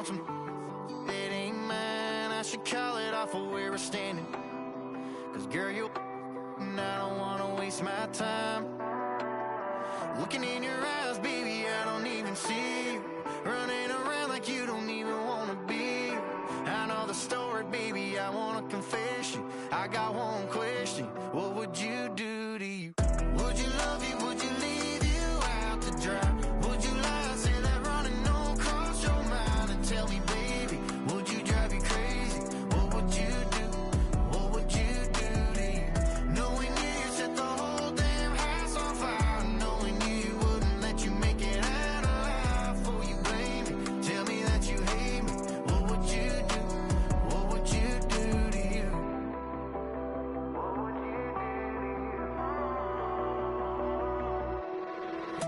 want some, it ain't mine. I should call it off of where we're standing. Cause girl, you, and I don't wanna waste my time. Looking in your eyes, baby, I don't even see you. Running around like you don't even wanna be. I know the story, baby, I wanna confess you. I got one question, what would you do to you? Would you love you, would you leave you out to dry? Would you lie, say that running don't cross your mind? And tell me, baby, would you drive you crazy? What would you do? What would you do to you? Knowing you set the whole damn house on fire. Knowing you wouldn't let you make it out alive. For you blame me, tell me that you hate me. What would you do? What would you do to you? What would you do to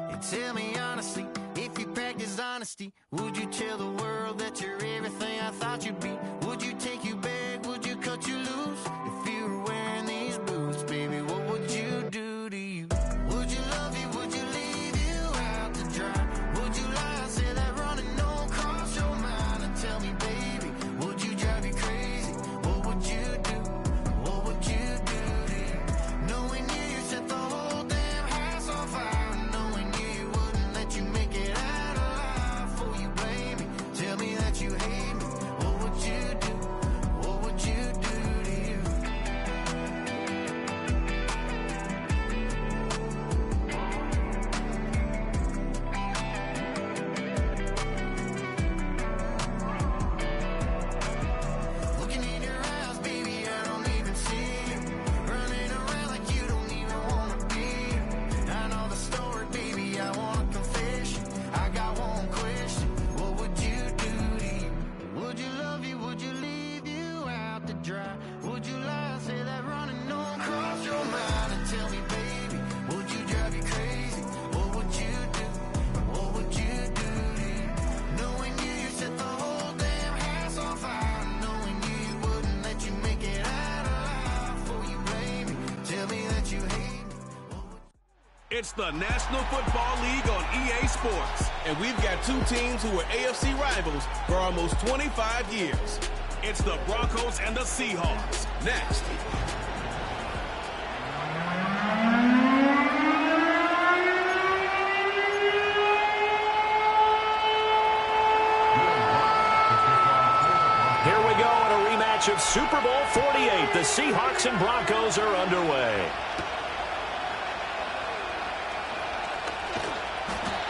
you? You tell me honestly, if you practice honesty, would you tell the world that you're everything I thought you'd be? Would you take you back? Would you cut you loose? If you were wearing these boots, baby, what would you do to you? Would you love you? Would you leave you out to dry? Would you lie, say that running don't cross your mind? And tell me, baby, would you drive you crazy? What would you do? What would you do to you? Knowing you set the whole damn house on fire. Knowing you wouldn't let you make it out alive. For you blame me, tell me that you hate me. What would you do? What would you do to you? Looking in your eyes, baby, I don't even see you. Running around like you don't even wanna be. I know the story, baby, I wanna confess you. I got one question, what would you do to you? Would you love you, would you leave you out to dry? Would you lie, say that running don't cross your mind? And tell me, baby, would you drive you crazy? What would you do? What would you do to you? Knowing you set the whole damn house on fire. Knowing you wouldn't let you make it out alive. For you blame me, tell me that you hate me. It's the National Football League on EA Sports, and we've got two teams who were AFC rivals for almost 25 years. It's the Broncos and the Seahawks. Next. Here we go in a rematch of Super Bowl 48. The Seahawks and Broncos are underway.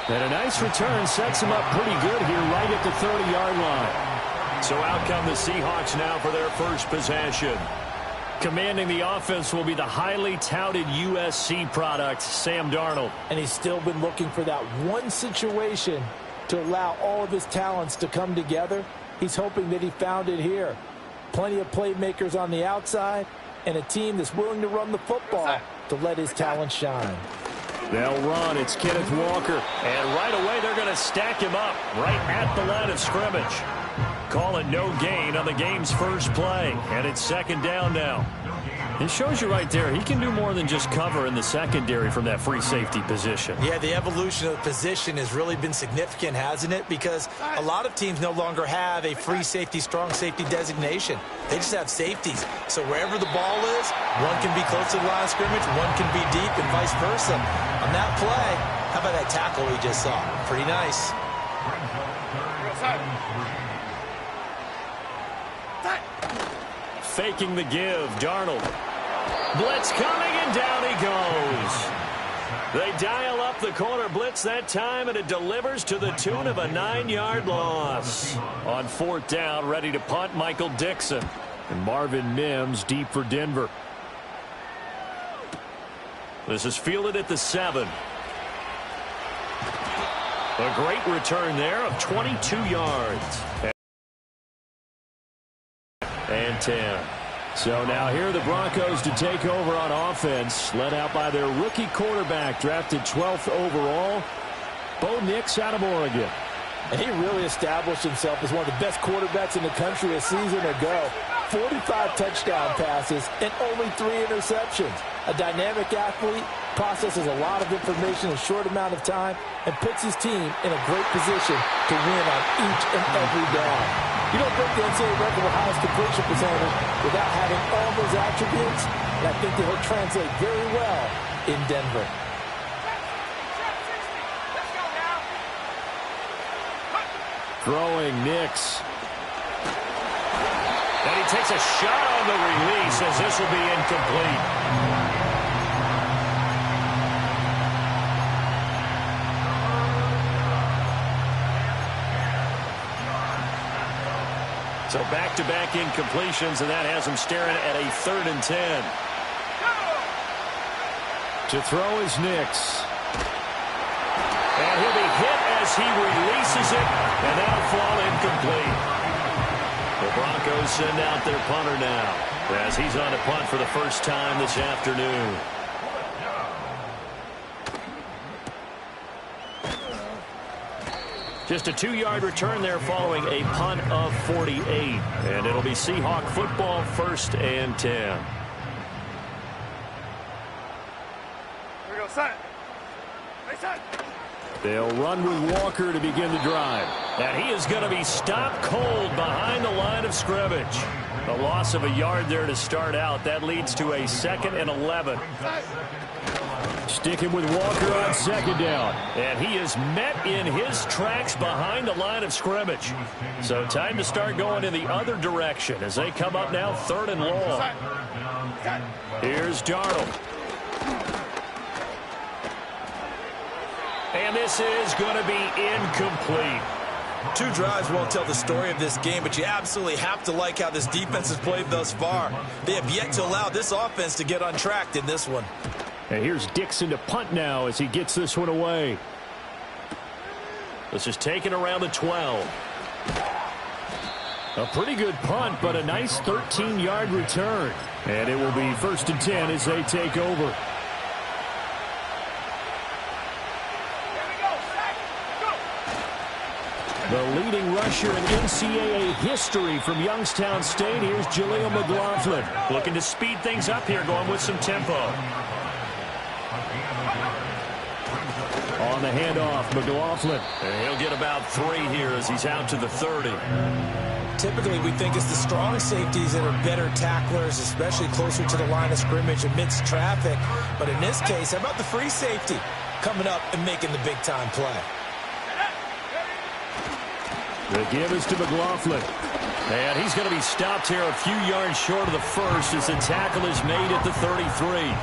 And a nice return sets him up pretty good here right at the 30-yard line. So out come the Seahawks now for their first possession. Commanding the offense will be the highly touted USC product, Sam Darnold. And he's still been looking for that one situation to allow all of his talents to come together. He's hoping that he found it here. Plenty of playmakers on the outside and a team that's willing to run the football to let his talent shine. They'll run. It's Kenneth Walker. And right away, they're going to stack him up right at the line of scrimmage. Call it no gain on the game's first play. And it's second down now. It shows you right there, he can do more than just cover in the secondary from that free safety position. Yeah, the evolution of the position has really been significant, hasn't it? Because a lot of teams no longer have a free safety, strong safety designation. They just have safeties. So wherever the ball is, one can be close to the line of scrimmage, one can be deep, and vice versa. On that play, how about that tackle we just saw? Pretty nice. Faking the give, Darnold. Blitz coming, and down he goes. They dial up the corner blitz that time, and it delivers to the tune of a 9-yard loss. On fourth down, ready to punt, Michael Dixon. And Marvin Mims deep for Denver. This is fielded at the 7. A great return there of 22 yards. And 10. So now here are the Broncos to take over on offense, led out by their rookie quarterback, drafted 12th overall, Bo Nix out of Oregon. And he really established himself as one of the best quarterbacks in the country a season ago. 45 touchdown passes and only 3 interceptions. A dynamic athlete processes a lot of information in a short amount of time and puts his team in a great position to win on each and every down. You don't break the NCAA record with highest completion percentage without having all those attributes, and I think that he'll translate very well in Denver. Throwing Nix. And he takes a shot on the release as this will be incomplete. So back-to-back incompletions, and that has him staring at a 3rd and 10. To throw is Nix. And he'll be hit as he releases it, and that'll fall incomplete. The Broncos send out their punter now as he's on a punt for the first time this afternoon. Just a 2-yard return there following a punt of 48. And it'll be Seahawk football, 1st and 10. Here we go, set. Hey, set. They'll run with Walker to begin the drive. And he is going to be stopped cold behind the line of scrimmage. A loss of a yard there to start out. That leads to a 2nd and 11. Sticking with Walker on 2nd down. And he is met in his tracks behind the line of scrimmage. So time to start going in the other direction as they come up now 3rd and long. Here's Darnold. And this is going to be incomplete. 2 drives won't tell the story of this game, but you absolutely have to like how this defense has played thus far. They have yet to allow this offense to get untracked in this one. And here's Dixon to punt now as he gets this one away. This is taken around the 12. A pretty good punt, but a nice 13-yard return. And it will be 1st and 10 as they take over. The leading rusher in NCAA history from Youngstown State. Here's Jaleel McLaughlin. Looking to speed things up here, going with some tempo. On the handoff, McLaughlin. And he'll get about 3 here as he's out to the 30. Typically, we think it's the strong safeties that are better tacklers, especially closer to the line of scrimmage amidst traffic. But in this case, how about the free safety coming up and making the big-time play? The give is to McLaughlin. And he's going to be stopped here a few yards short of the first as the tackle is made at the 33.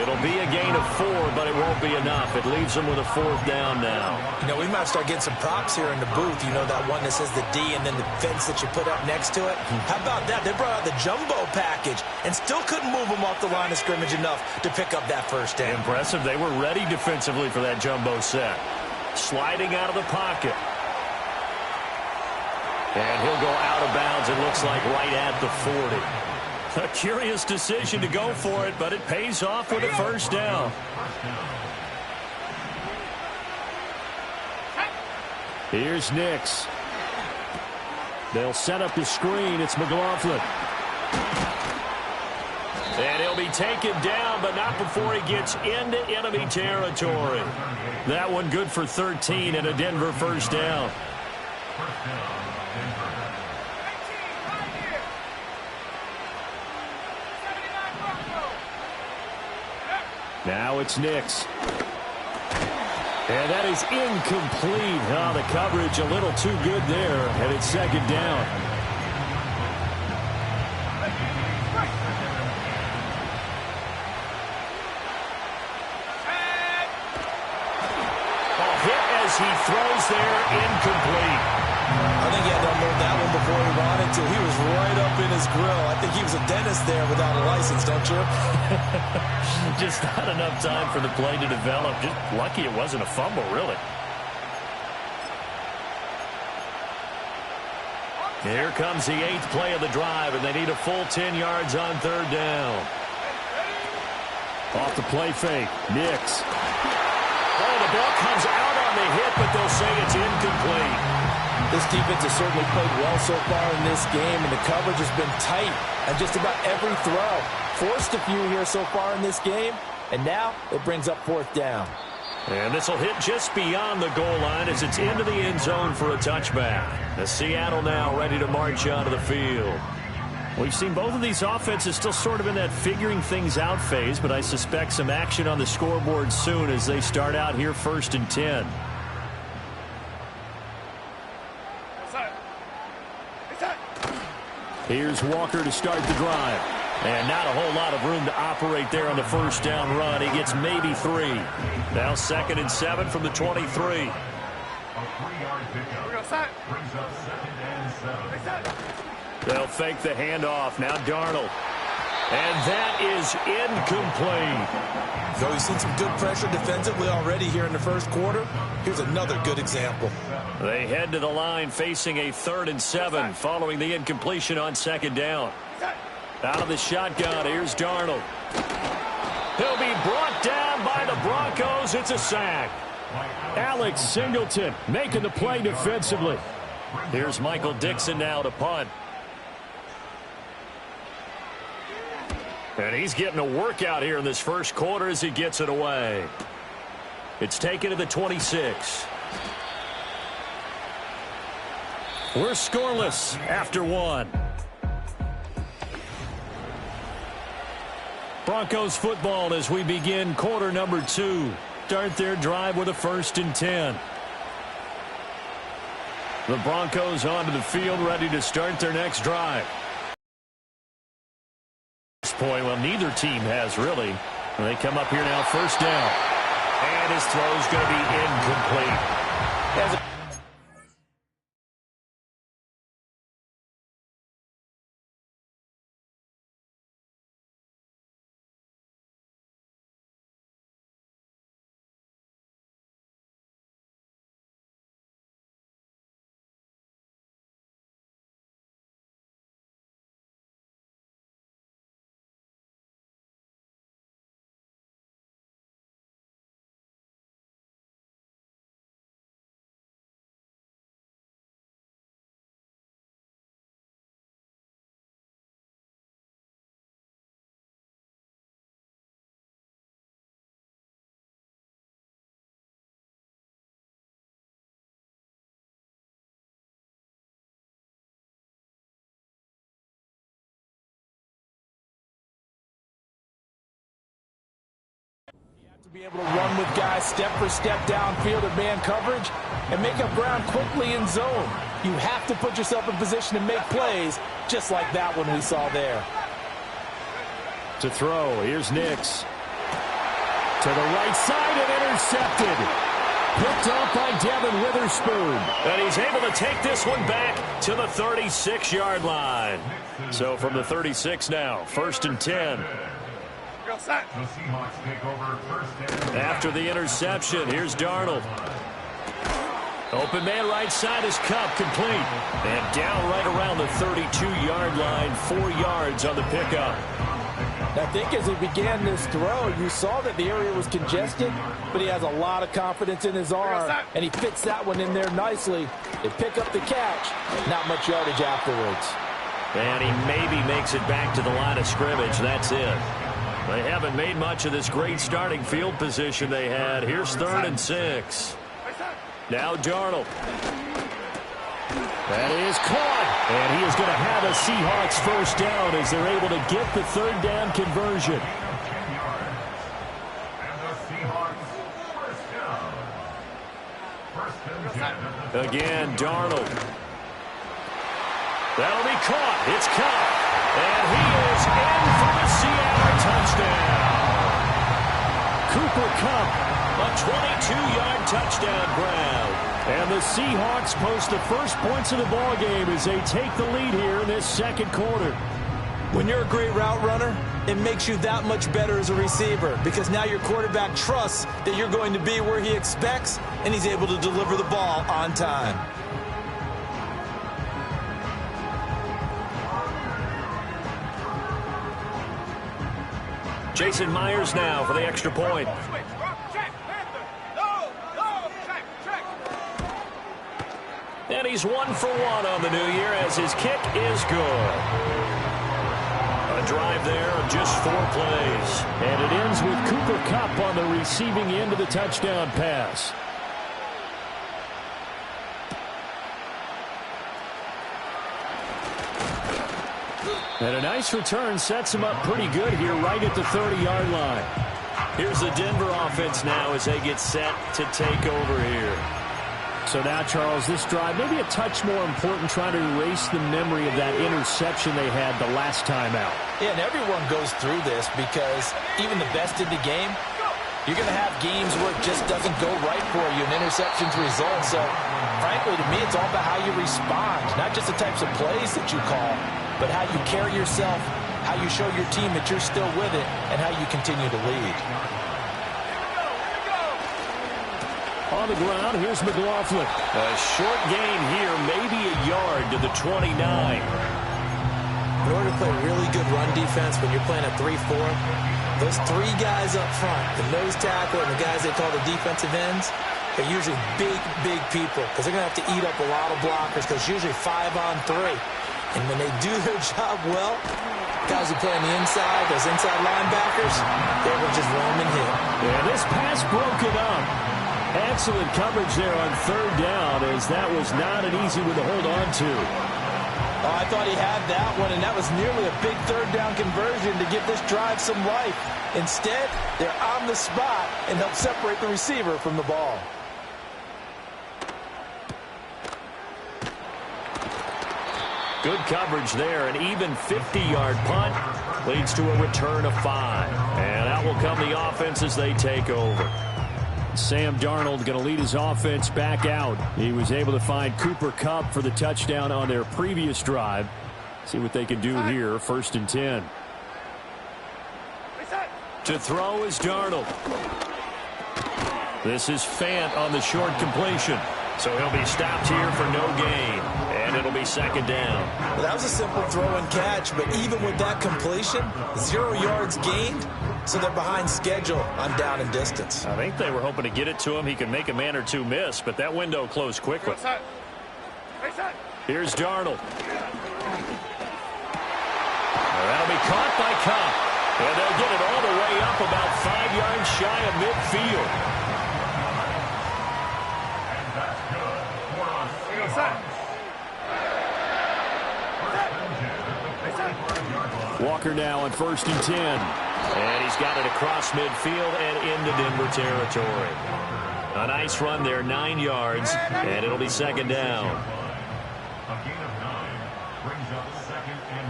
It'll be a gain of 4, but it won't be enough. It leaves them with a 4th down now. You know, we might start getting some props here in the booth. You know, that one that says the D and then the fence that you put up next to it. How about that? They brought out the jumbo package and still couldn't move them off the line of scrimmage enough to pick up that 1st down. Impressive. They were ready defensively for that jumbo set. Sliding out of the pocket. And he'll go out of bounds, it looks like, right at the 40. A curious decision to go for it, but it pays off with a 1st down. Here's Nix. They'll set up the screen. It's McLaughlin. And he'll be taken down, but not before he gets into enemy territory. That one good for 13 and a Denver 1st down. Now it's Nix. And that is incomplete. Oh, the coverage a little too good there, and it's 2nd down. A hit as he throws there, incomplete. I think he had to unload that one before he wanted to. He was right up in his grill. I think he was a dentist there without a license, don't you? Just not enough time for the play to develop. Just lucky it wasn't a fumble, really. Here comes the 8th play of the drive, and they need a full 10 yards on 3rd down. Off the play fake, Nix. Oh, the ball comes out on the hit, but they'll say it's incomplete. This defense has certainly played well so far in this game, and the coverage has been tight on just about every throw. Forced a few here so far in this game, And now it brings up 4th down. And this will hit just beyond the goal line as it's into the end zone for a touchback. The Seattle now ready to march onto the field. We've seen both of these offenses still sort of in that figuring things out phase, but I suspect some action on the scoreboard soon as they start out here 1st and 10. Here's Walker to start the drive. And not a whole lot of room to operate there on the 1st down run. He gets maybe 3. Now 2nd and 7 from the 23. They'll fake the handoff. Now Darnold. And that is incomplete. Though we've seen some good pressure defensively already here in the 1st quarter, here's another good example. They head to the line facing a 3rd and 7 following the incompletion on 2nd down. Out of the shotgun, here's Darnold. He'll be brought down by the Broncos. It's a sack. Alex Singleton making the play defensively. Here's Michael Dixon now to punt. And he's getting a workout here in this 1st quarter as he gets it away. It's taken to the 26. We're scoreless after 1. Broncos football as we begin quarter number 2. Start their drive with a 1st and 10. The Broncos onto the field ready to start their next drive. At this point, well, neither team has really. They come up here now 1st down. And his throw's going to be incomplete. Be able to run with guys step for step downfield of man coverage and make up ground quickly in zone. You have to put yourself in position to make plays, just like that one we saw there. To throw, here's Nix. To the right side and intercepted. Picked off by Devin Witherspoon. And he's able to take this one back to the 36-yard line. So from the 36 now, 1st and 10. After the interception, here's Darnold. Open man right side is Cup, complete. And down right around the 32-yard line, 4 yards on the pickup. I think as he began this throw, you saw that the area was congested, but he has a lot of confidence in his arm, and he fits that one in there nicely. They pick up the catch, not much yardage afterwards. And he maybe makes it back to the line of scrimmage. That's it. They haven't made much of this great starting field position they had. Here's 3rd and 6. Now Darnold. That is caught. And he is going to have a Seahawks 1st down as they're able to get the 3rd down conversion. Again, Darnold. That'll be caught. It's caught. And he is in for the Seattle touchdown. Cooper Kupp, a 22-yard touchdown grab. And the Seahawks post the first points of the ballgame as they take the lead here in this 2nd quarter. When you're a great route runner, it makes you that much better as a receiver because now your quarterback trusts that you're going to be where he expects, and he's able to deliver the ball on time. Jason Myers now for the extra point. And he's 1 for 1 on the new year as his kick is good. A A drive there of just 4 plays. And it ends with Cooper Kupp on the receiving end of the touchdown pass. And a nice return sets him up pretty good here right at the 30-yard line. Here's the Denver offense now as they get set to take over here. So now, Charles, this drive maybe a touch more important, trying to erase the memory of that interception they had the last time out. Yeah, and everyone goes through this because even the best in the game, you're going to have games where it just doesn't go right for you, and interceptions result. So, frankly, to me, it's all about how you respond, not just the types of plays that you call, but how you carry yourself, how you show your team that you're still with it, and how you continue to lead. On the ground, here's McLaughlin. A short gain here, maybe a yard to the 29. In order to play really good run defense when you're playing a 3-4, those 3 guys up front, the nose tackle and the guys they call the defensive ends, are usually big people because they're going to have to eat up a lot of blockers because it's usually 5-on-3. And when they do their job well, guys who play on the inside, those inside linebackers, they will just roam and hit. Yeah, this pass broken up. Excellent coverage there on 3rd down, as that was not an easy one to hold on to. Oh, I thought he had that one, and that was nearly a big 3rd down conversion to give this drive some life. Instead, they're on the spot and help separate the receiver from the ball. Good coverage there. An even 50-yard punt leads to a return of 5. And out will come the offense as they take over. Sam Darnold going to lead his offense back out. He was able to find Cooper Kupp for the touchdown on their previous drive. See what they can do here. 1st and 10. To throw is Darnold. This is Fant on the short completion. So he'll be stopped here for no gain. And it'll be 2nd down. Well, that was a simple throw and catch, but even with that completion, 0 yards gained, so they're behind schedule on down and distance. I think they were hoping to get it to him. He could make a man or two miss, but that window closed quickly. Here's Darnold. That'll be caught by Kupp. And they'll get it all the way up about 5 yards shy of midfield. Walker now on 1st and 10. And he's got it across midfield and into Denver territory. A nice run there, 9 yards, and it'll be 2nd down. A gain of 9 brings up 2nd and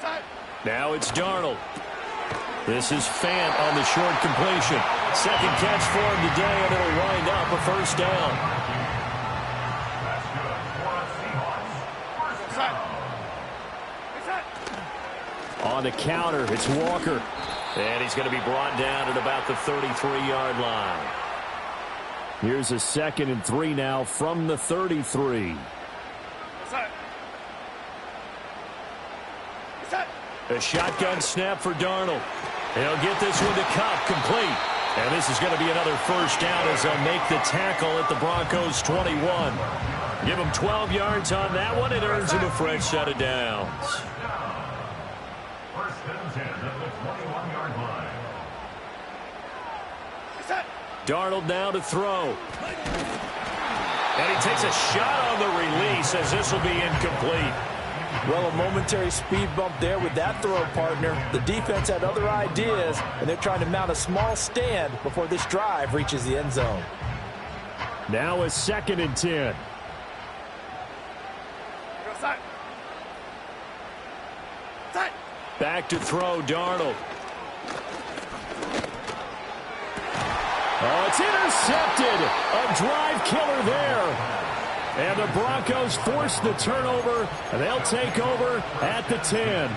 1. Now it's Darnold. This is Fant on the short completion. 2nd catch for him today, and it'll wind up a 1st down. On the counter, it's Walker. And he's going to be brought down at about the 33-yard line. Here's a 2nd and 3 now from the 33. A shotgun snap for Darnold. He'll get this one to Kupp, complete. And this is going to be another 1st down as they'll make the tackle at the Broncos' 21. Give him 12 yards on that one. It earns him a fresh set of downs. Darnold now to throw. And he takes a shot on the release as this will be incomplete. Well, a momentary speed bump there with that throw, partner. The defense had other ideas, and they're trying to mount a small stand before this drive reaches the end zone. Now a 2nd and 10. Back to throw, Darnold. Oh, it's intercepted. A drive killer there. And the Broncos force the turnover, and they'll take over at the 10.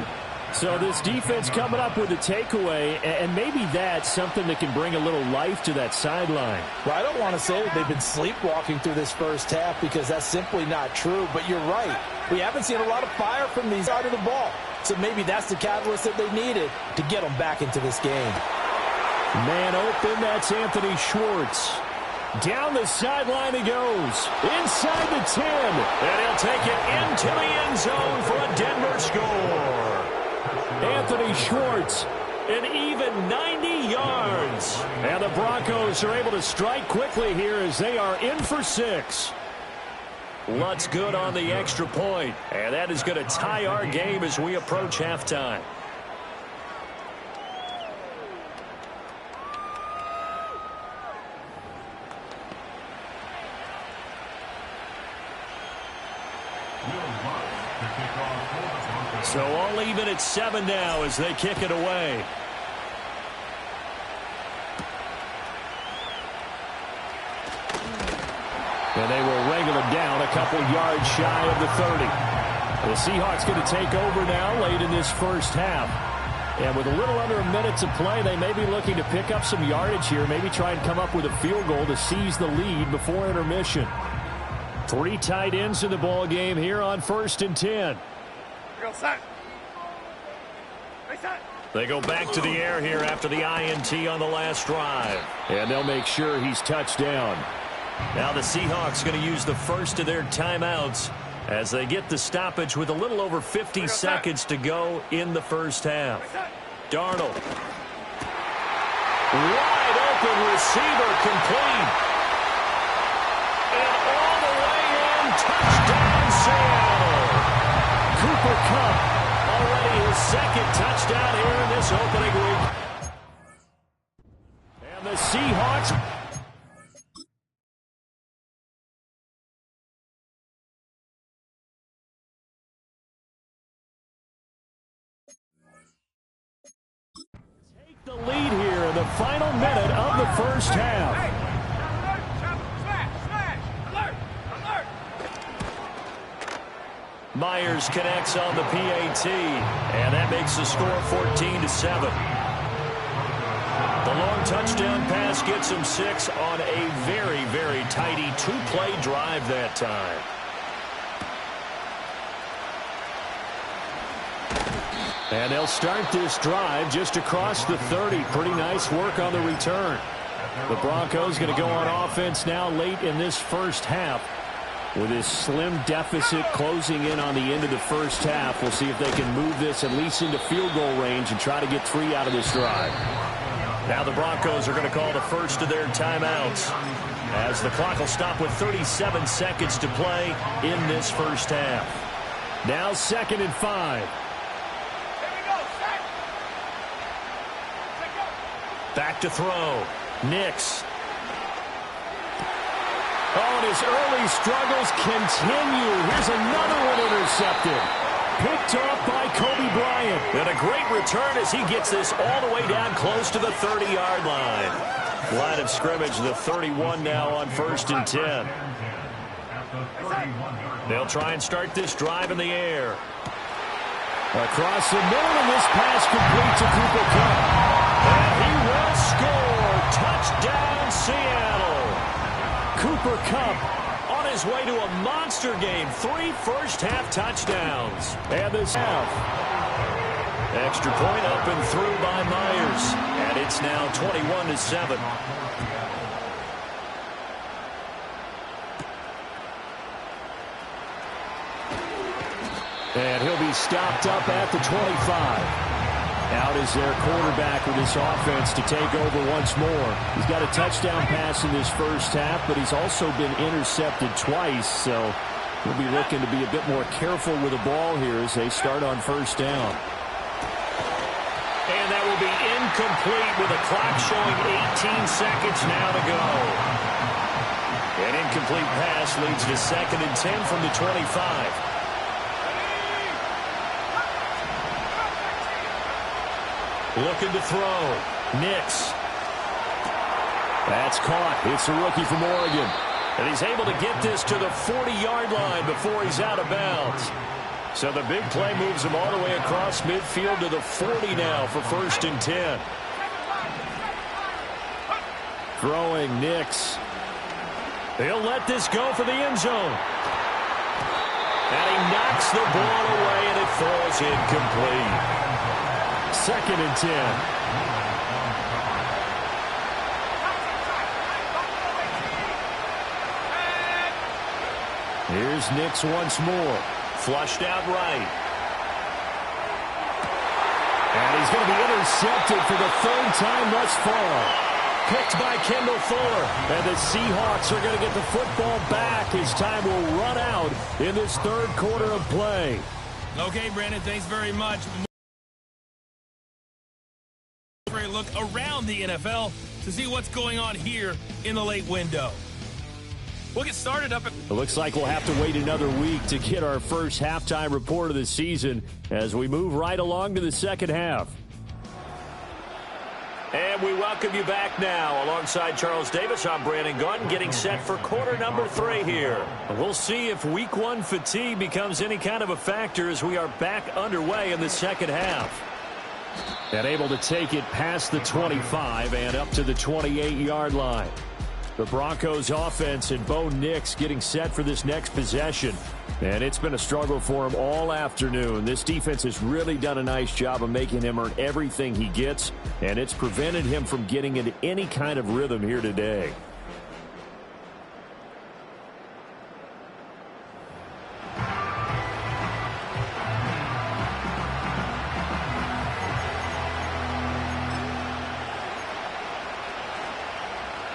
So this defense coming up with a takeaway, and maybe that's something that can bring a little life to that sideline. Well, I don't want to say that they've been sleepwalking through this 1st half because that's simply not true, but you're right. We haven't seen a lot of fire from these side of the ball. So maybe that's the catalyst that they needed to get them back into this game. Man open, that's Anthony Schwartz. Down the sideline he goes. Inside the 10. And he'll take it into the end zone for a Denver score. Anthony Schwartz, an even 90 yards. And the Broncos are able to strike quickly here as they are in for 6. Lutz good on the extra point, and that is going to tie our game as we approach halftime. So all even at 7 now as they kick it away. And they will wrangle him down a couple yards shy of the 30. The Seahawks going to take over now late in this first half. And with a little under a minute to play, they may be looking to pick up some yardage here, maybe try and come up with a field goal to seize the lead before intermission. 3 tight ends in the ball game here on 1st and 10. They go back to the air here after the INT on the last drive. And they'll make sure he's touched down. Now the Seahawks going to use the first of their timeouts as they get the stoppage with a little over 50 seconds to go in the first half. Darnold. Wide open receiver complete. And all the way in, touchdown Seattle. Cooper Kupp, already his 2nd touchdown here in this opening week. And the Seahawks take the lead here in the final minute of the first half. Myers connects on the PAT, and that makes the score 14-7. The long touchdown pass gets him 6 on a very, very tidy 2-play drive that time. And they'll start this drive just across the 30. Pretty nice work on the return. The Broncos going to go on offense now late in this first half. With this slim deficit closing in on the end of the first half, we'll see if they can move this at least into field goal range and try to get 3 out of this drive. Now the Broncos are going to call the first of their timeouts as the clock will stop with 37 seconds to play in this first half. Now 2nd and 5. Back to throw. Nix. Oh, and his early struggles continue. Here's another one intercepted. Picked off by Kobe Bryant. And a great return as he gets this all the way down close to the 30-yard line. Line of scrimmage, the 31 now on 1st and 10. They'll try and start this drive in the air. Across the middle, and this pass complete to Cooper Kupp. And he will score. Touchdown, Seattle. Cooper Kupp on his way to a monster game. 3 first-half touchdowns. And this half. Extra point up and through by Myers. And it's now 21-7. And he'll be stopped up at the 25. Out is their quarterback with this offense to take over once more. He's got a touchdown pass in this first half, but he's also been intercepted twice, so he'll be looking to be a bit more careful with the ball here as they start on 1st down. And that will be incomplete with the clock showing 18 seconds now to go. An incomplete pass leads to 2nd and 10 from the 25. Looking to throw. Nix. That's caught. It's a rookie from Oregon. And he's able to get this to the 40-yard line before he's out of bounds. So the big play moves him all the way across midfield to the 40 now for 1st and 10. Throwing Nix. He'll let this go for the end zone. And he knocks the ball away, and it falls incomplete. 2nd and 10. Here's Nix once more. Flushed out right. he's going to be intercepted for the third time thus far. Picked by Kendall Fuller. And the Seahawks are going to get the football back as time will run out in this third quarter of play. Okay, Brandon, thanks very much. For a look around the NFL to see what's going on here in the late window. We'll get started up at... It looks like we'll have to wait another week to get our first halftime report of the season as we move right along to the second half. And we welcome you back now. Alongside Charles Davis, I'm Brandon Gaudin, getting set for quarter number 3 here. We'll see if week 1 fatigue becomes any kind of a factor as we are back underway in the second half. And able to take it past the 25 and up to the 28-yard line. The Broncos offense and Bo Nix getting set for this next possession. And it's been a struggle for him all afternoon. This defense has really done a nice job of making him earn everything he gets, and it's prevented him from getting into any kind of rhythm here today.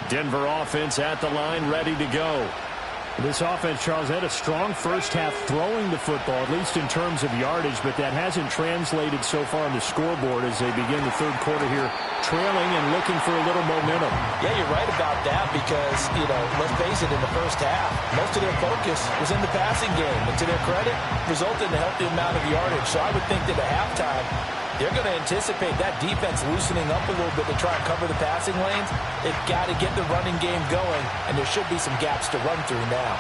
Denver offense at the line, ready to go. This offense, Charles, had a strong first half throwing the football, at least in terms of yardage, but that hasn't translated so far on the scoreboard as they begin the third quarter here, trailing and looking for a little momentum. Yeah, you're right about that because, let's face it, in the first half, most of their focus was in the passing game. And to their credit, resulted in a healthy amount of yardage. So I would think that at halftime, they're going to anticipate that defense loosening up a little bit to try and cover the passing lanes. They've got to get the running game going, and there should be some gaps to run through now.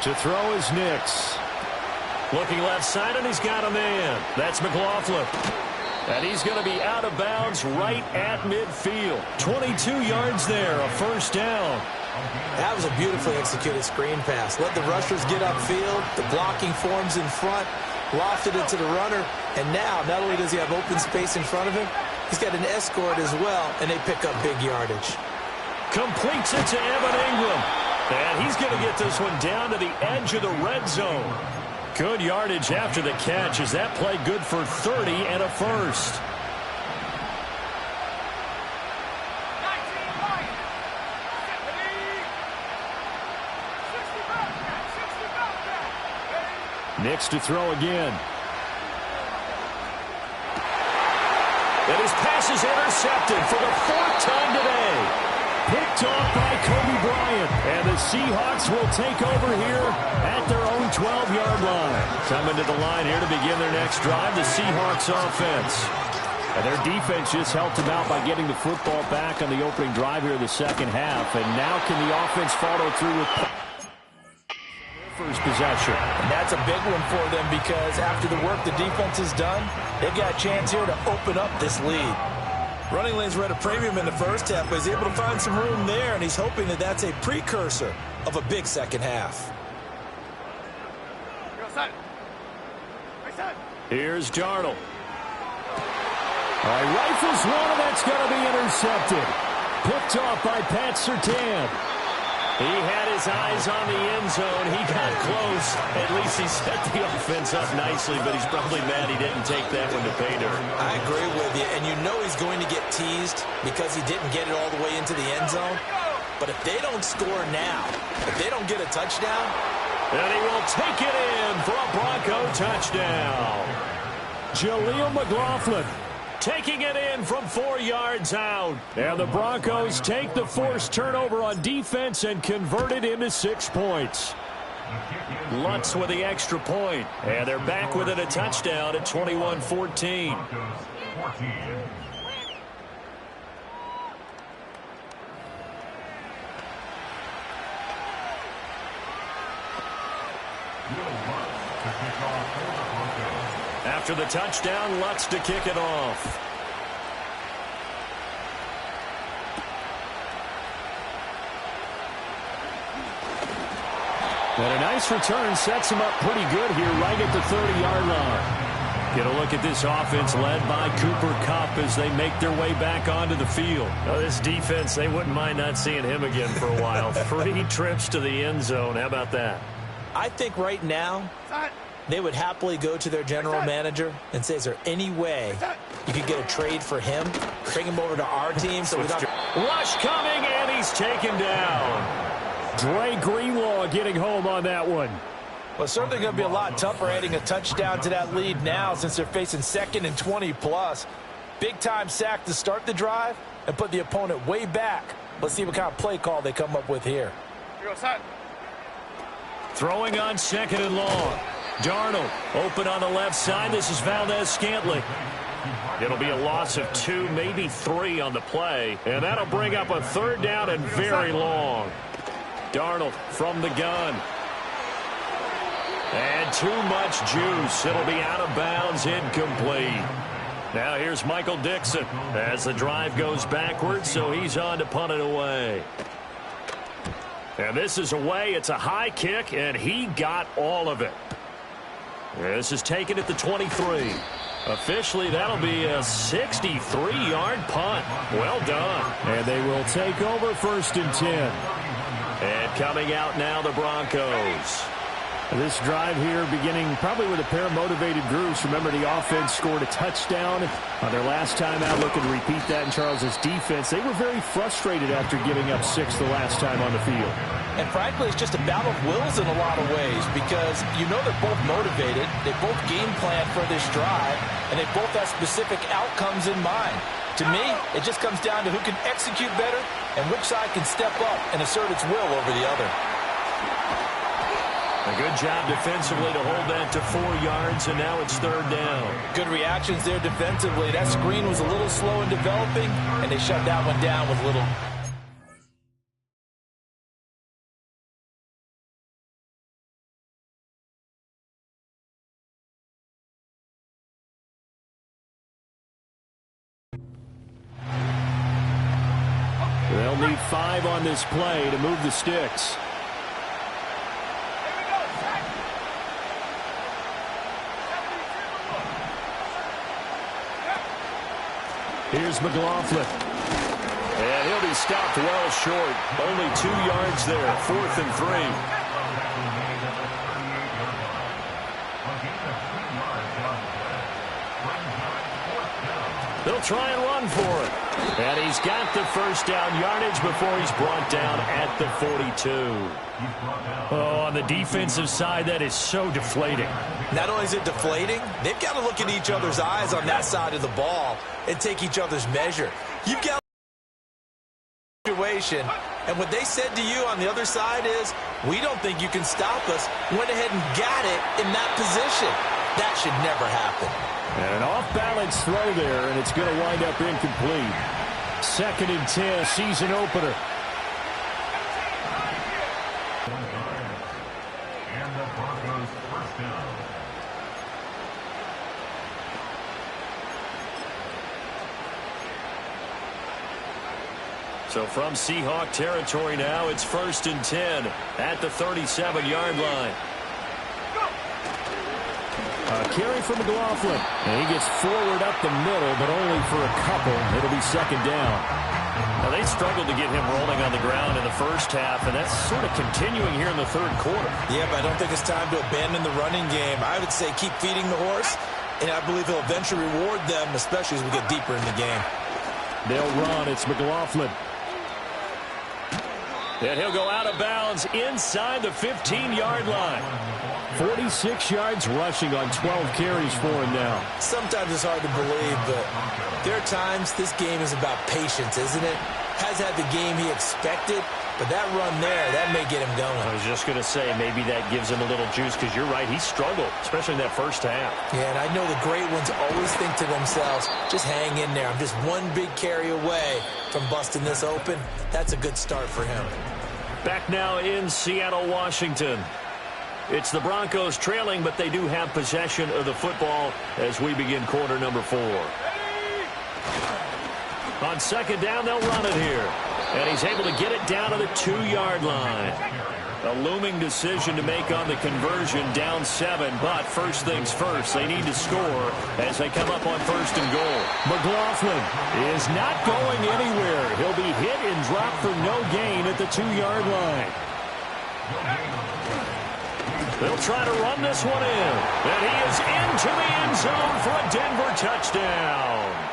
To throw is Nix. Looking left side, and he's got a man. That's McLaughlin. And he's going to be out of bounds right at midfield. 22 yards there, a first down. That was a beautifully executed screen pass. Let the rushers get upfield. The blocking forms in front. Lofted it to the runner. And now, not only does he have open space in front of him, he's got an escort as well, and they pick up big yardage. Completes it to Evan Ingram. And he's going to get this one down to the edge of the red zone. Good yardage after the catch as that play good for 30 and a first. Nix to throw again. And his pass is intercepted for the 4th time today. Picked off by Kobe Bryant. And the Seahawks will take over here at their own 12-yard line. Coming to the line here to begin their next drive, the Seahawks offense. And their defense just helped them out by getting the football back on the opening drive here in the second half. And now can the offense follow through with first possession? And that's a big one for them because after the work the defense has done, they've got a chance here to open up this lead. Running lanes were at a premium in the first half, but he's able to find some room there, and he's hoping that that's a precursor of a big second half. Here's Darnold. All right, rifles one, and that's going to be intercepted. Picked off by Pat Surtain. He had his eyes on the end zone. He got close. At least he set the offense up nicely, but he's probably mad he didn't take that one to pay dirt. I agree with you, and you know he's going to get teased because he didn't get it all the way into the end zone. But if they don't score now, if they don't get a touchdown, and he will take it in for a Bronco touchdown. Jaleel McLaughlin taking it in from 4 yards out. And the Broncos take the forced turnover on defense and convert it into 6 points. Lutz with the extra point. And they're back with it, a touchdown at 21-14. After the touchdown, Lutz to kick it off. And a nice return sets him up pretty good here right at the 30-yard line. Get a look at this offense led by Cooper Kupp as they make their way back onto the field. Oh, this defense, they wouldn't mind not seeing him again for a while. 3 trips to the end zone. How about that? I think right now they would happily go to their general manager and say, is there any way you could get a trade for him, bring him over to our team? So we got rush coming, and he's taken down. Dre Greenlaw getting home on that one. Well, it's certainly going to be a lot tougher adding a touchdown to that lead now since they're facing 2nd and 20+. Big-time sack to start the drive and put the opponent way back. Let's see what kind of play call they come up with here. Throwing on 2nd and long. Darnold open on the left side. This is Valdez-Scantling. It'll be a loss of 2, maybe 3 on the play. And that'll bring up a 3rd down and very long. Darnold from the gun. And too much juice. It'll be out of bounds, incomplete. Now here's Michael Dixon as the drive goes backwards, so he's on to punt it away. And this is away. It's a high kick, and he got all of it. This is taken at the 23. Officially, that'll be a 63-yard punt. Well done. And they will take over 1st and 10. And coming out now, the Broncos. This drive here beginning probably with a pair of motivated groups. Remember, the offense scored a touchdown on their last time out. Looking to repeat that in Charles's defense. They were very frustrated after giving up 6 the last time on the field. And frankly, it's just a battle of wills in a lot of ways because you know they're both motivated. They both game plan for this drive, and they both have specific outcomes in mind. To me, it just comes down to who can execute better and which side can step up and assert its will over the other. A good job defensively to hold that to 4 yards, and now it's 3rd down. Good reactions there defensively. That screen was a little slow in developing, and they shut that one down with little. They'll need 5 on this play to move the sticks. Here's McLaughlin. And he'll be stopped well short. Only 2 yards there. 4th and 3. They'll try and run for it. And he's got the 1st down yardage before he's brought down at the 42. Oh, on the defensive side, that is so deflating. Not only is it deflating, they've got to look in each other's eyes on that side of the ball and take each other's measure. You've got a situation, and what they said to you on the other side is, we don't think you can stop us. Went ahead and got it in that position. That should never happen. And an off-balance throw there, and it's going to wind up incomplete. 2nd and 10, season opener. And the Broncos 1st down. So from Seahawk territory now, it's 1st and 10 at the 37-yard line. Carry for McLaughlin. And he gets forward up the middle, but only for a couple. It'll be 2nd down. Now, they struggled to get him rolling on the ground in the 1st half, and that's sort of continuing here in the 3rd quarter. Yeah, but I don't think it's time to abandon the running game. I would say keep feeding the horse, and I believe he'll eventually reward them, especially as we get deeper in the game. They'll run. It's McLaughlin. And he'll go out of bounds inside the 15-yard line. 46 yards rushing on 12 carries for him now. Sometimes it's hard to believe, but there are times this game is about patience, isn't it? Has had the game he expected, but that run there, that may get him going. I was just going to say, maybe that gives him a little juice, because you're right, he struggled, especially in that 1st half. Yeah, and I know the great ones always think to themselves, just hang in there. I'm just one big carry away from busting this open. That's a good start for him. Back now in Seattle, Washington. It's the Broncos trailing, but they do have possession of the football as we begin quarter number 4. On 2nd down, they'll run it here. And he's able to get it down to the 2-yard line. A looming decision to make on the conversion, down 7. But first things first, they need to score as they come up on 1st and goal. McLaughlin is not going anywhere. He'll be hit and dropped for no gain at the 2-yard line. They'll try to run this one in. And he is into the end zone for a Denver touchdown.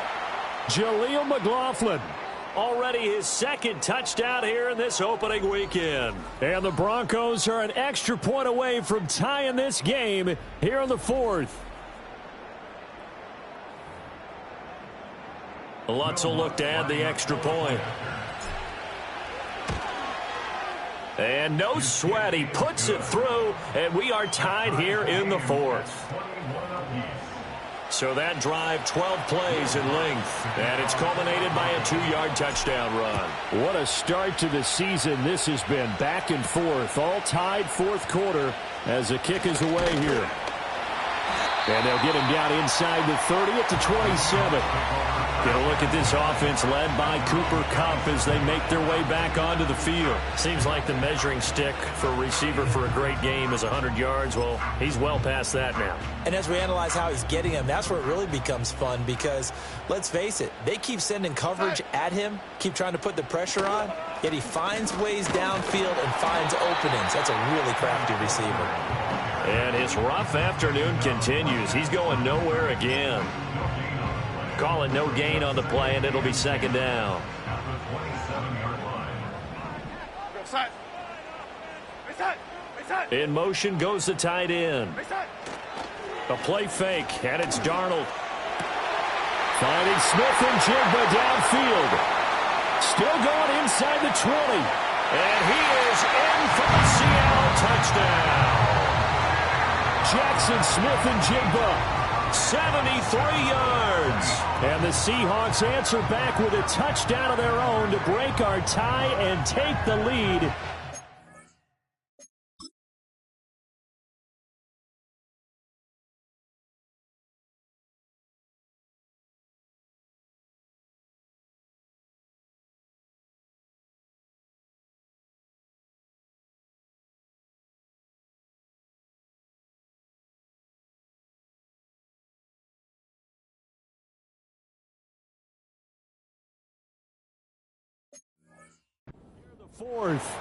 Jaleel McLaughlin. Already his second touchdown here in this opening weekend. And the Broncos are an extra point away from tying this game here in the fourth. Lutz will look to add the extra point. And no sweat. He puts it through, and we are tied here in the fourth. So that drive, 12 plays in length, and it's culminated by a 2-yard touchdown run. What a start to the season this has been. Back and forth, all tied fourth quarter as the kick is away here. And they'll get him down inside the 30 at the 27. Get a look at this offense led by Cooper Kupp as they make their way back onto the field. Seems like the measuring stick for a receiver for a great game is 100 yards. Well, he's well past that now. And as we analyze how he's getting them, that's where it really becomes fun because, let's face it, they keep sending coverage at him, keep trying to put the pressure on, yet he finds ways downfield and finds openings. That's a really crafty receiver. And his rough afternoon continues. He's going nowhere again. Call it no gain on the play, and it'll be second down. In motion goes the tight end. A play fake, and it's Darnold. Finding Smith and Jigba downfield. Still going inside the 20. And he is in for the Seattle touchdown. Jackson Smith and Jigba. 73 yards. And the Seahawks answer back with a touchdown of their own to break our tie and take the lead. Fourth.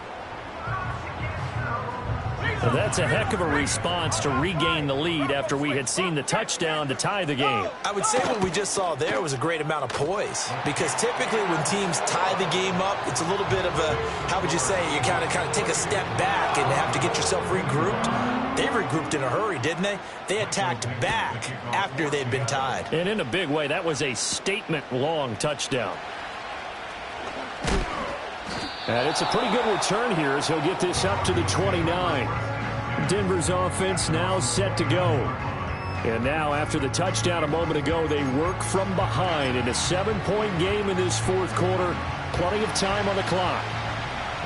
Well, that's a heck of a response to regain the lead after we had seen the touchdown to tie the game. I would say what we just saw there was a great amount of poise because typically when teams tie the game up, it's a little bit of a, how would you say, you kind of take a step back and have to get yourself regrouped. They regrouped in a hurry, didn't they? They attacked back after they'd been tied. And in a big way, that was a statement-long touchdown. And it's a pretty good return here as he'll get this up to the 29. Denver's offense now set to go. And now after the touchdown a moment ago, they work from behind in a 7-point game in this fourth quarter. Plenty of time on the clock.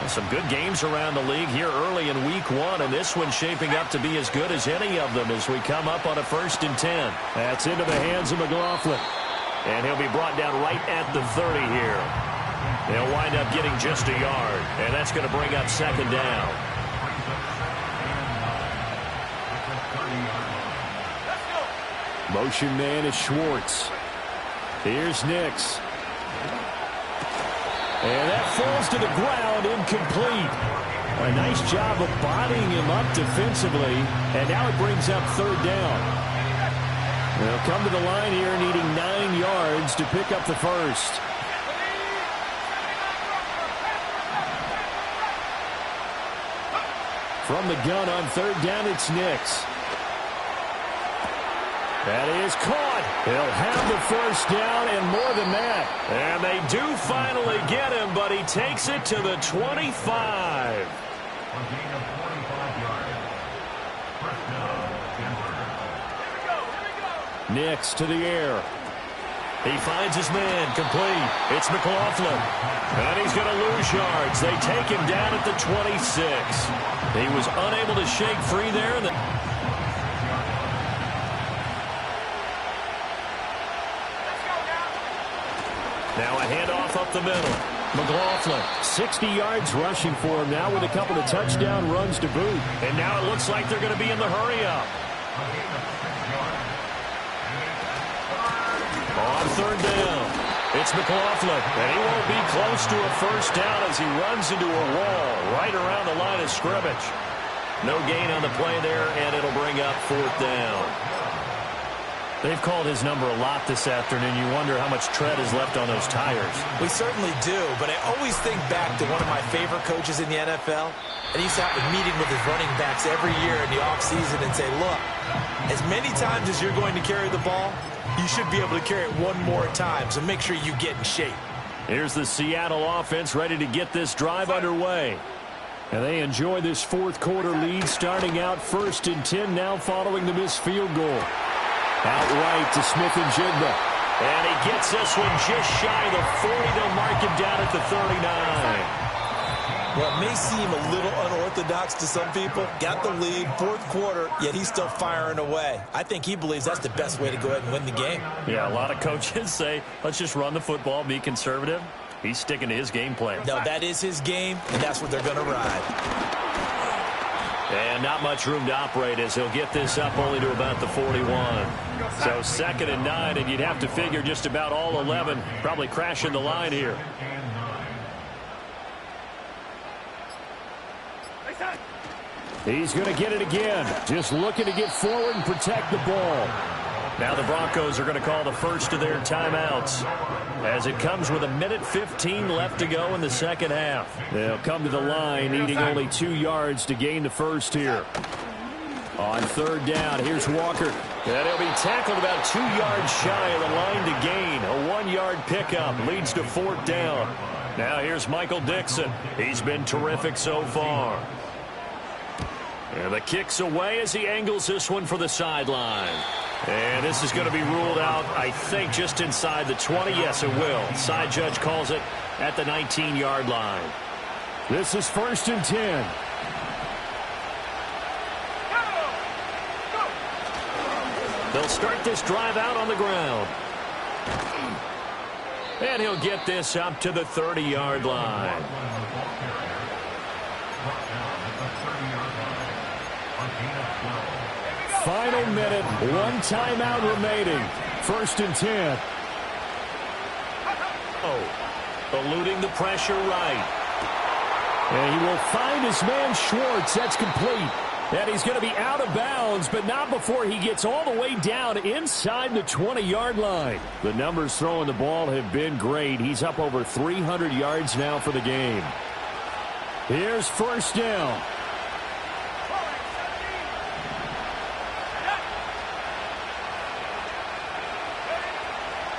Well, some good games around the league here early in week 1, and this one's shaping up to be as good as any of them as we come up on a 1st and 10. That's into the hands of McLaughlin. And he'll be brought down right at the 30 here. They'll wind up getting just a yard, and that's going to bring up second down. Motion man is Schwartz. Here's Nix. And that falls to the ground, incomplete. A nice job of bodying him up defensively, and now it brings up third down. They'll come to the line here needing 9 yards to pick up the first. From the gun on third down, it's Nix. That is caught. He'll have the first down and more than that. And they do finally get him, but he takes it to the 25. Nix to the air. He finds his man, complete. It's McLaughlin. And he's going to lose yards. They take him down at the 26. He was unable to shake free there. Now a handoff up the middle. McLaughlin, 60 yards rushing for him now with a couple of touchdown runs to boot. And now it looks like they're going to be in the hurry-up. On third down, it's McLaughlin, and he won't be close to a first down as he runs into a wall right around the line of scrimmage. No gain on the play there, and it'll bring up 4th down. They've called his number a lot this afternoon. You wonder how much tread is left on those tires. We certainly do, but I always think back to one of my favorite coaches in the NFL, and he's out meeting with his running backs every year in the offseason and say, look, as many times as you're going to carry the ball, you should be able to carry it one more time, so make sure you get in shape. Here's the Seattle offense ready to get this drive underway. And they enjoy this 4th quarter lead, starting out 1st and 10 now following the missed field goal. Out right to Smith and Jigba. And he gets this one just shy of the 40. They'll mark him down at the 39. Well, it may seem a little unorthodox to some people. Got the lead, 4th quarter, yet he's still firing away. I think he believes that's the best way to go ahead and win the game. Yeah, a lot of coaches say, let's just run the football, be conservative. He's sticking to his game plan. No, that is his game, and that's what they're going to ride. And not much room to operate as he'll get this up only to about the 41. So 2nd and 9, and you'd have to figure just about all 11 probably crashing the line here. He's going to get it again. Just looking to get forward and protect the ball. Now the Broncos are going to call the first of their timeouts as it comes with 1:15 left to go in the second half. They'll come to the line needing only 2 yards to gain the first here. On 3rd down, here's Walker. And he'll be tackled about 2 yards shy of the line to gain. A 1-yard pickup leads to 4th down. Now here's Michael Dixon. He's been terrific so far. And the kick's away as he angles this one for the sideline. And this is going to be ruled out, I think, just inside the 20. Yes, it will. Side judge calls it at the 19-yard line. This is 1st and 10. They'll start this drive out on the ground. And he'll get this up to the 30-yard line. Final minute, 1 timeout remaining. 1st and 10. Oh, eluding the pressure right. And he will find his man Schwartz. That's complete. And he's going to be out of bounds, but not before he gets all the way down inside the 20-yard line. The numbers throwing the ball have been great. He's up over 300 yards now for the game. Here's 1st down.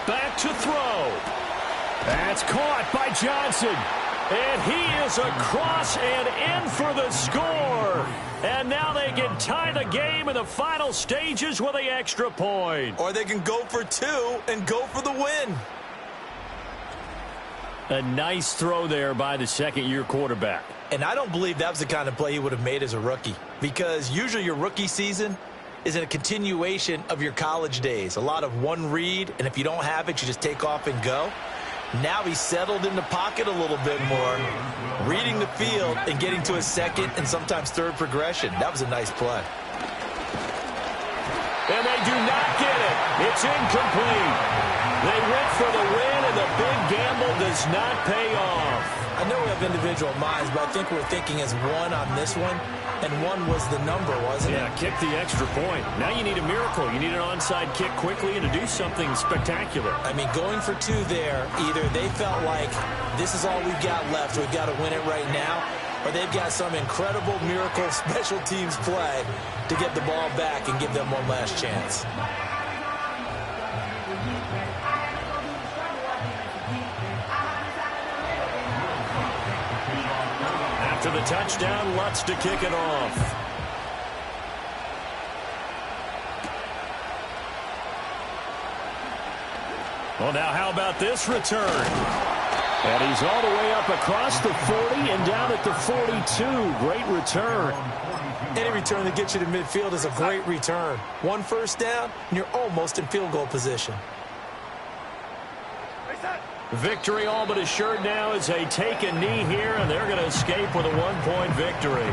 Back to throw. That's caught by Johnson. And he is across and in for the score. And now they can tie the game in the final stages with the extra point. Or they can go for 2 and go for the win. A nice throw there by the second-year quarterback. And I don't believe that was the kind of play he would have made as a rookie. Because usually your rookie season is in a continuation of your college days. A lot of one read, and if you don't have it, you just take off and go. Now he's settled in the pocket a little bit more, reading the field and getting to a second and sometimes third progression. That was a nice play. And they do not get it. It's incomplete. They went for the win, and the big gamble does not pay off. I know we have individual minds, but I think we're thinking as one on this one, and 1 was the number, wasn't it? Yeah, kick the extra point. Now you need a miracle. You need an onside kick quickly and to do something spectacular. I mean, going for 2 there, either they felt like this is all we've got left, we've got to win it right now, or they've got some incredible miracle special teams play to get the ball back and give them one last chance. After the touchdown, Lutz to kick it off. Well, now how about this return? And he's all the way up across the 40 and down at the 42. Great return. Any return that gets you to midfield is a great return. 1 first down, and you're almost in field goal position. Victory all but assured now as they take a knee here, and they're going to escape with a 1-point victory.